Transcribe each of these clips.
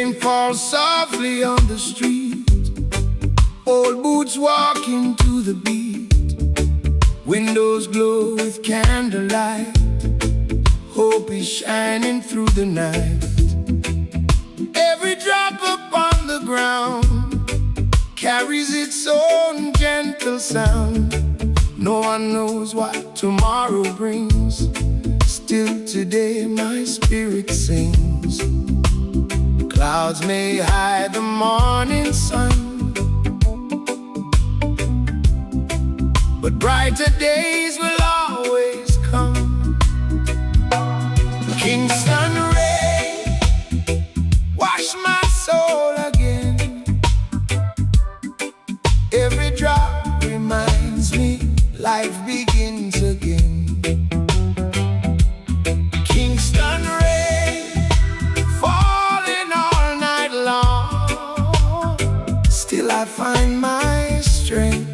Rain falls softly on the street, old boots walking to the beat. Windows glow with candlelight, hope is shining through the night. Every drop upon the ground carries its own gentle sound. No one knows what tomorrow brings, still today my spirit sings. Clouds may hide the morning sun, but brighter days will always come. Kingston Rain, wash my soul again. Every drop reminds me life begins again. Kingston Rain, falling all night long. Still I find my strength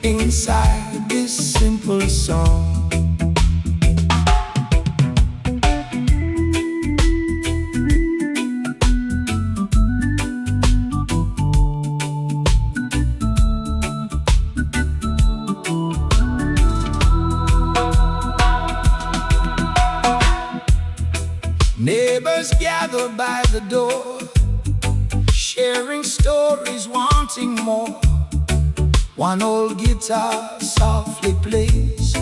inside this simple song. Neighbors gather by the door, sharing stories, wanting more. One old guitar softly plays,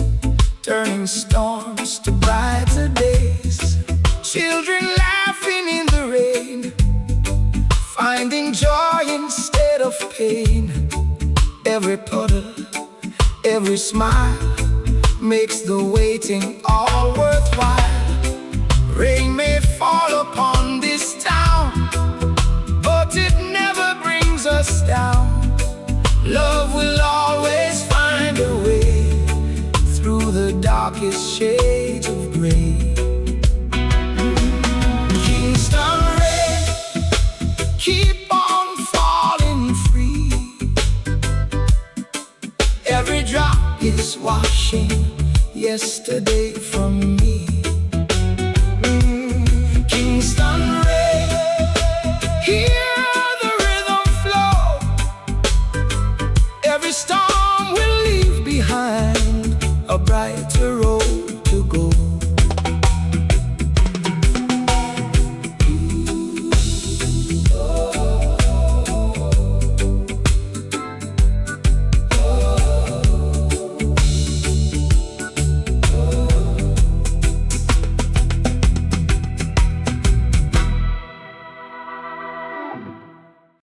turning storms to brighter days. Children laughing in the rain, finding joy instead of pain. Every puddle, every smile makes the waiting all worthwhile. Rain may fall upon